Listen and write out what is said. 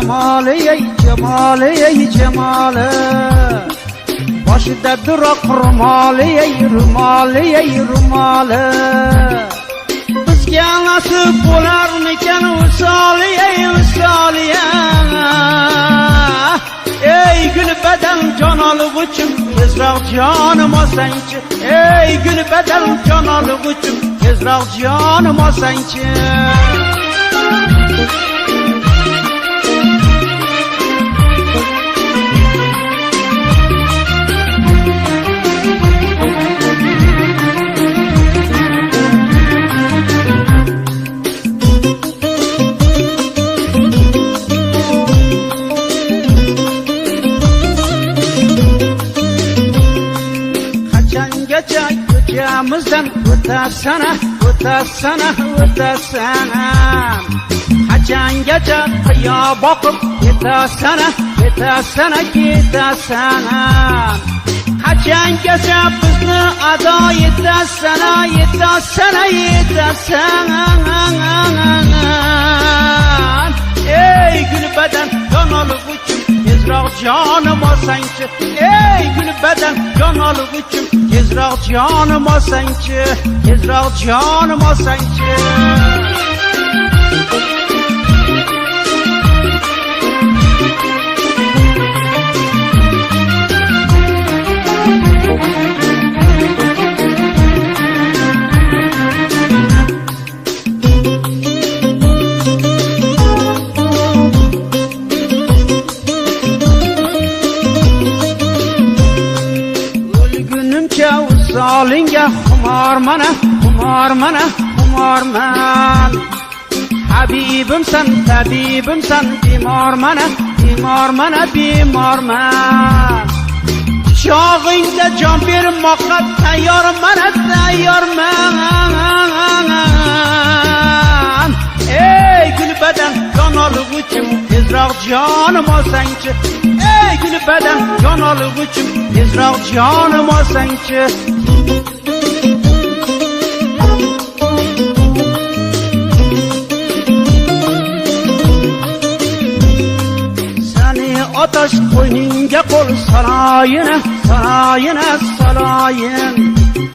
jamoli ey jamoli ey jamoli boshida duroq rumoli ey rumoli ey rumoli bizga nasib bo'larmikan usoli ey usoli ey gul badal jon olg'uchim tezroq jonim olsangchi ey gul badal jon olg'uchim tezroq jonim olsangchi Ko'chamizdan o'tasana o'tasana o'tasana qachongacha qiyo boqib ketasana ketasana ketasana qachongacha bizni ado etasana etasana etasana ey gul badan jon olg'uchim tezroq jonim olsangchi ey gul badan jon olg'uchim tezroq jonim olsangchi tezroq jonim olsangchi Solinga xumorman xumorman habibimsan tabibimsan bemorman bemorman bemorman chog'ingda jon bermoqqa tayyorman tayyorman ey gul badan jon olg'uchim tezroq jonim olsangchi ey gul badan jon olg'uchim tezroq jonim olsangchi Ataş qo'yningga qo'l saloyina saloyina saloyin